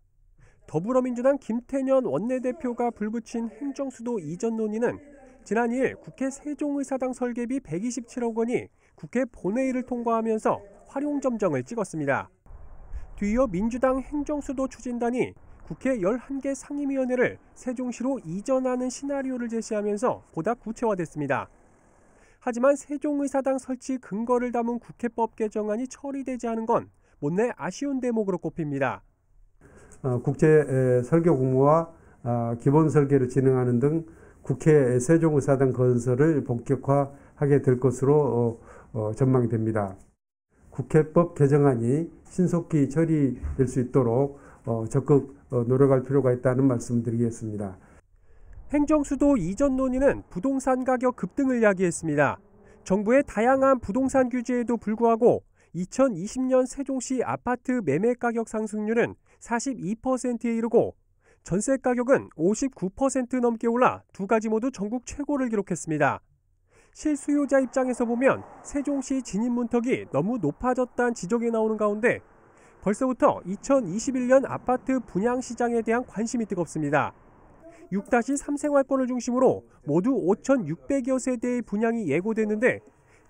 더불어민주당 김태년 원내대표가 불붙인 행정수도 이전 논의는 지난 2일 국회 세종의사당 설계비 127억 원이 국회 본회의를 통과하면서 활용점정을 찍었습니다. 뒤이어 민주당 행정수도 추진단이 국회 11개 상임위원회를 세종시로 이전하는 시나리오를 제시하면서 보다 구체화됐습니다. 하지만 세종의사당 설치 근거를 담은 국회법 개정안이 처리되지 않은 건 못내 아쉬운 대목으로 꼽힙니다. 국제 설계 공모와 기본 설계를 진행하는 등 국회 세종의사당 건설을 본격화하게 될 것으로 전망됩니다. 국회법 개정안이 신속히 처리될 수 있도록 적극 노력할 필요가 있다는 말씀을 드리겠습니다. 행정수도 이전 논의는 부동산 가격 급등을 야기했습니다. 정부의 다양한 부동산 규제에도 불구하고 2020년 세종시 아파트 매매 가격 상승률은 42%에 이르고 전세 가격은 59% 넘게 올라 두 가지 모두 전국 최고를 기록했습니다. 실수요자 입장에서 보면 세종시 진입 문턱이 너무 높아졌다는 지적이 나오는 가운데 벌써부터 2021년 아파트 분양 시장에 대한 관심이 뜨겁습니다. 6-3 생활권을 중심으로 모두 5,600여 세대의 분양이 예고됐는데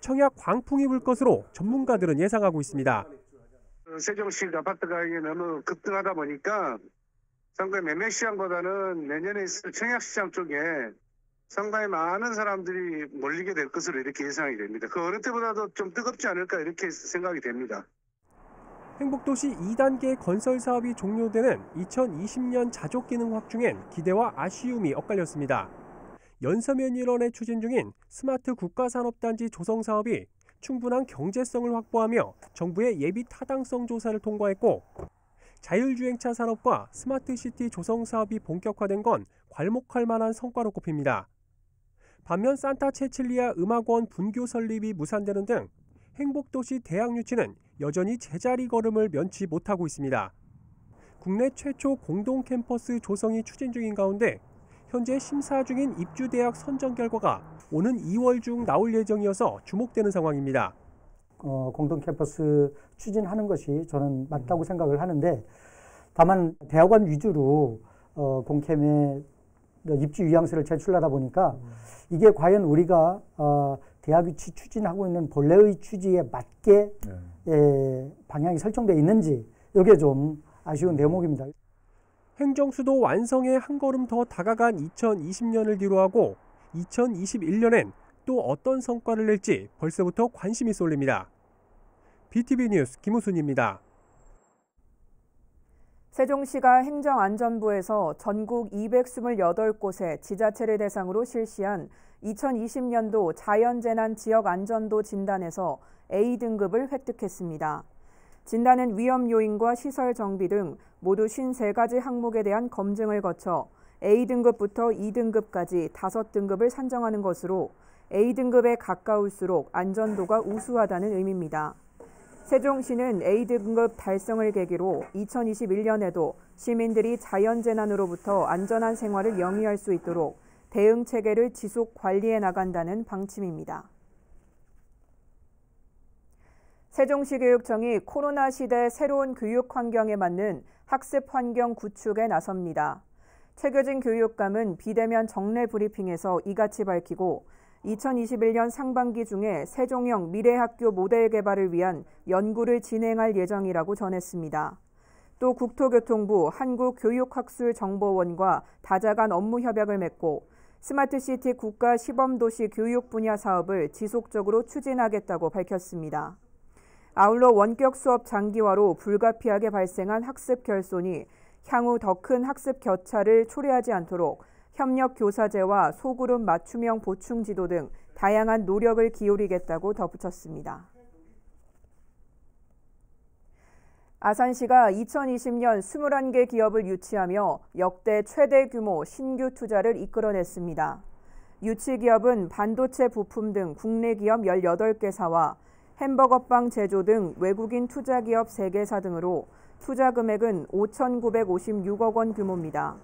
청약 광풍이 불 것으로 전문가들은 예상하고 있습니다. 세종시 아파트 가격이 너무 급등하다 보니까 상당히 매매 시장보다는 내년에 있을 청약 시장 쪽에 상당히 많은 사람들이 몰리게 될 것으로 이렇게 예상이 됩니다. 그 어느 때보다도 좀 뜨겁지 않을까 이렇게 생각이 됩니다. 행복도시 2단계 건설 사업이 종료되는 2020년 자족 기능 확충엔 기대와 아쉬움이 엇갈렸습니다. 연서면 일원에 추진 중인 스마트 국가산업단지 조성 사업이 충분한 경제성을 확보하며 정부의 예비 타당성 조사를 통과했고 자율주행차 산업과 스마트시티 조성 사업이 본격화된 건 괄목할 만한 성과로 꼽힙니다. 반면 산타 체칠리아 음악원 분교 설립이 무산되는 등 행복도시 대학 유치는 여전히 제자리 걸음을 면치 못하고 있습니다. 국내 최초 공동 캠퍼스 조성이 추진 중인 가운데 현재 심사 중인 입주대학 선정 결과가 오는 2월 중 나올 예정이어서 주목되는 상황입니다. 공동 캠퍼스 추진하는 것이 저는 맞다고 생각을 하는데 다만 대학원 위주로 공캠에 입주 의향서를 제출하다 보니까 이게 과연 우리가 대학 유치 추진하고 있는 본래의 취지에 맞게 방향이 설정되어 있는지 이게 좀 아쉬운 대목입니다. 행정수도 완성에 한 걸음 더 다가간 2020년을 뒤로하고 2021년엔 또 어떤 성과를 낼지 벌써부터 관심이 쏠립니다. BTV 뉴스 김우순입니다. 세종시가 행정안전부에서 전국 228곳의 지자체를 대상으로 실시한 2020년도 자연재난 지역안전도 진단에서 A등급을 획득했습니다. 진단은 위험 요인과 시설 정비 등 모두 53가지 항목에 대한 검증을 거쳐 A등급부터 2등급까지 5등급을 산정하는 것으로 A등급에 가까울수록 안전도가 우수하다는 의미입니다. 세종시는 A등급 달성을 계기로 2021년에도 시민들이 자연재난으로부터 안전한 생활을 영위할 수 있도록 대응 체계를 지속 관리해 나간다는 방침입니다. 세종시교육청이 코로나 시대 새로운 교육 환경에 맞는 학습 환경 구축에 나섭니다. 최교진 교육감은 비대면 정례 브리핑에서 이같이 밝히고 2021년 상반기 중에 세종형 미래학교 모델 개발을 위한 연구를 진행할 예정이라고 전했습니다. 또 국토교통부 한국교육학술정보원과 다자간 업무 협약을 맺고 스마트시티 국가 시범도시 교육 분야 사업을 지속적으로 추진하겠다고 밝혔습니다. 아울러 원격 수업 장기화로 불가피하게 발생한 학습 결손이 향후 더 큰 학습 격차를 초래하지 않도록 협력 교사제와 소그룹 맞춤형 보충 지도 등 다양한 노력을 기울이겠다고 덧붙였습니다. 아산시가 2020년 21개 기업을 유치하며 역대 최대 규모 신규 투자를 이끌어냈습니다. 유치 기업은 반도체 부품 등 국내 기업 18개사와 햄버거빵 제조 등 외국인 투자 기업 3개사 등으로 투자 금액은 5,956억 원 규모입니다.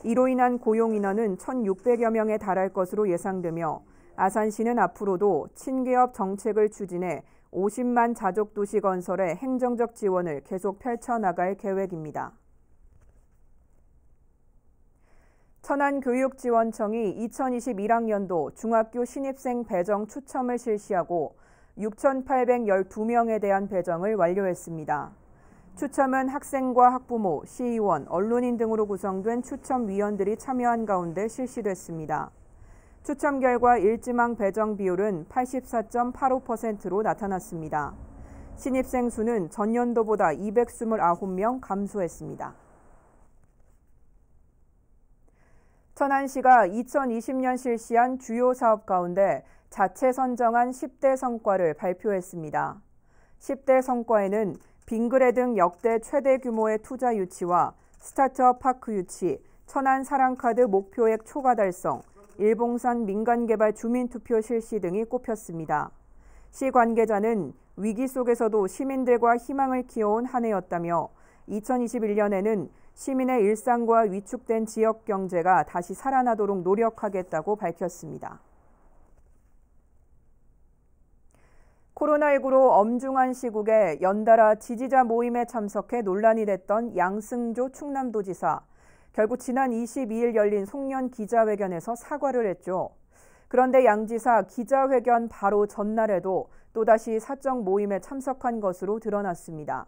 이로 인한 고용 인원은 1,600여 명에 달할 것으로 예상되며 아산시는 앞으로도 친기업 정책을 추진해 50만 자족도시 건설에 행정적 지원을 계속 펼쳐나갈 계획입니다. 천안교육지원청이 2021학년도 중학교 신입생 배정 추첨을 실시하고 6,812명에 대한 배정을 완료했습니다. 추첨은 학생과 학부모, 시의원, 언론인 등으로 구성된 추첨위원들이 참여한 가운데 실시됐습니다. 추첨 결과 일지망 배정 비율은 84.85%로 나타났습니다. 신입생 수는 전년도보다 229명 감소했습니다. 천안시가 2020년 실시한 주요 사업 가운데 자체 선정한 10대 성과를 발표했습니다. 10대 성과에는 빙그레 등 역대 최대 규모의 투자 유치와 스타트업 파크 유치, 천안 사랑카드 목표액 초과 달성, 일봉산 민간개발 주민투표 실시 등이 꼽혔습니다. 시 관계자는 위기 속에서도 시민들과 희망을 키워온 한 해였다며 2021년에는 시민의 일상과 위축된 지역 경제가 다시 살아나도록 노력하겠다고 밝혔습니다. 코로나19로 엄중한 시국에 연달아 지지자 모임에 참석해 논란이 됐던 양승조 충남도지사, 결국 지난 22일 열린 송년 기자회견에서 사과를 했죠. 그런데 양 지사 기자회견 바로 전날에도 또다시 사적 모임에 참석한 것으로 드러났습니다.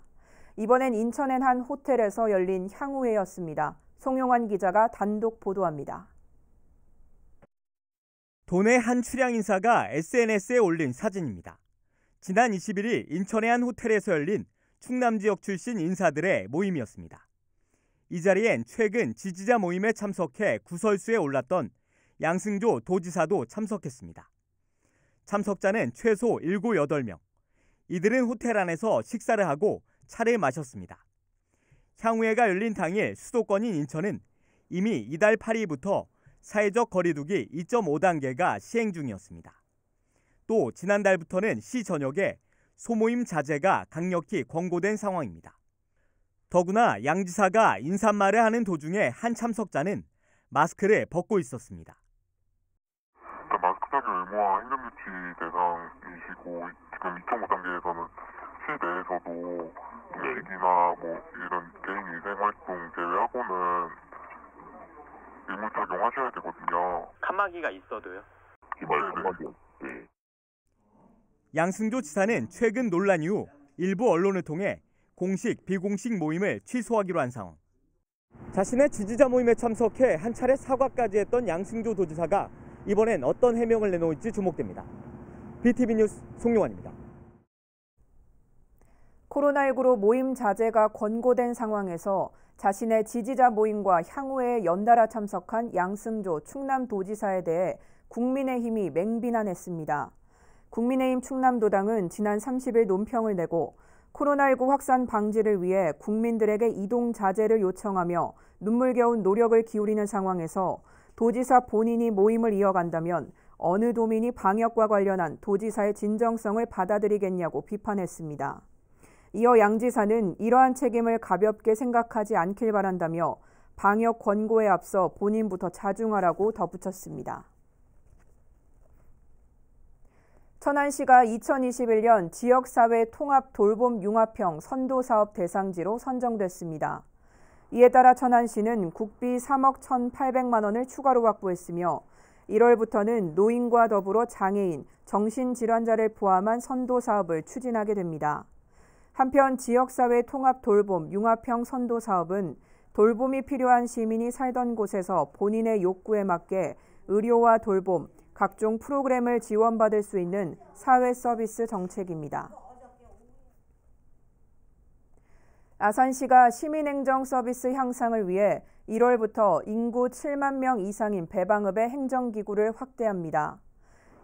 이번엔 인천의 한 호텔에서 열린 향후회였습니다. 송용환 기자가 단독 보도합니다. 도내 한 출양 인사가 SNS에 올린 사진입니다. 지난 21일 인천의 한 호텔에서 열린 충남 지역 출신 인사들의 모임이었습니다. 이 자리엔 최근 지지자 모임에 참석해 구설수에 올랐던 양승조 도지사도 참석했습니다. 참석자는 최소 7, 8명. 이들은 호텔 안에서 식사를 하고 차를 마셨습니다. 향후회가 열린 당일 수도권인 인천은 이미 이달 8일부터 사회적 거리두기 2.5단계가 시행 중이었습니다. 또 지난달부터는 시 전역에 소모임 자제가 강력히 권고된 상황입니다. 더구나 양 지사가 인사말을 하는 도중에 한 참석자는 마스크를 벗고 있었습니다. 마스크 착용 의무화 행정조치 대상이시고 지금 2.5단계에서는 시 내에서도 음식이나 이런 개인 위생활동 제외하고는 의무 착용하셔야 되거든요. 칸막이가 있어도요? 네. 양승조 지사는 최근 논란 이후 일부 언론을 통해 공식, 비공식 모임을 취소하기로 한 상황. 자신의 지지자 모임에 참석해 한 차례 사과까지 했던 양승조 도지사가 이번엔 어떤 해명을 내놓을지 주목됩니다. BTV 뉴스 송용환입니다. 코로나19로 모임 자제가 권고된 상황에서 자신의 지지자 모임과 향후회에 연달아 참석한 양승조 충남도지사에 대해 국민의힘이 맹비난했습니다. 국민의힘 충남도당은 지난 30일 논평을 내고 코로나19 확산 방지를 위해 국민들에게 이동 자제를 요청하며 눈물겨운 노력을 기울이는 상황에서 도지사 본인이 모임을 이어간다면 어느 도민이 방역과 관련한 도지사의 진정성을 받아들이겠냐고 비판했습니다. 이어 양 지사는 이러한 책임을 가볍게 생각하지 않길 바란다며 방역 권고에 앞서 본인부터 자중하라고 덧붙였습니다. 천안시가 2021년 지역사회 통합 돌봄 융합형 선도사업 대상지로 선정됐습니다. 이에 따라 천안시는 국비 3억 1,800만 원을 추가로 확보했으며 1월부터는 노인과 더불어 장애인, 정신질환자를 포함한 선도사업을 추진하게 됩니다. 한편 지역사회 통합 돌봄 융합형 선도사업은 돌봄이 필요한 시민이 살던 곳에서 본인의 욕구에 맞게 의료와 돌봄, 각종 프로그램을 지원받을 수 있는 사회 서비스 정책입니다. 아산시가 시민행정 서비스 향상을 위해 1월부터 인구 7만 명 이상인 배방읍의 행정기구를 확대합니다.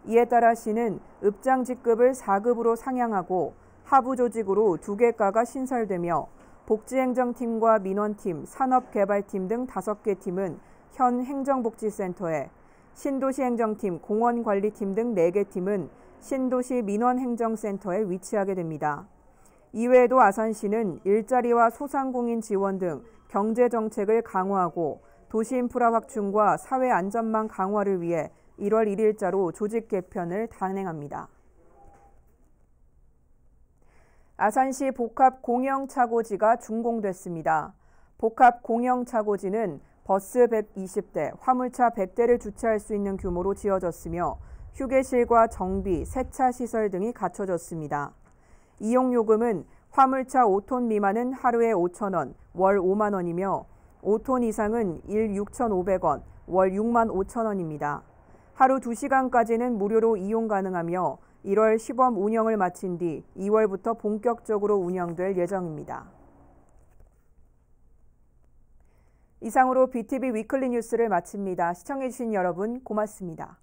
이에 따라 시는 읍장 직급을 4급으로 상향하고 하부 조직으로 2개과가 신설되며 복지행정팀과 민원팀, 산업개발팀 등 5개 팀은 현 행정복지센터에 신도시행정팀, 공원관리팀 등 4개 팀은 신도시 민원행정센터에 위치하게 됩니다. 이외에도 아산시는 일자리와 소상공인 지원 등 경제정책을 강화하고 도시인프라 확충과 사회안전망 강화를 위해 1월 1일자로 조직 개편을 단행합니다. 아산시 복합 공영차고지가 준공됐습니다. 복합 공영차고지는 버스 120대, 화물차 100대를 주차할 수 있는 규모로 지어졌으며 휴게실과 정비, 세차 시설 등이 갖춰졌습니다. 이용요금은 화물차 5톤 미만은 하루에 5,000원, 월 5만 원이며 5톤 이상은 일 6,500원, 월 6만 5천 원입니다. 하루 2시간까지는 무료로 이용 가능하며 1월 시범 운영을 마친 뒤 2월부터 본격적으로 운영될 예정입니다. 이상으로 BTV 위클리 뉴스를 마칩니다. 시청해주신 여러분 고맙습니다.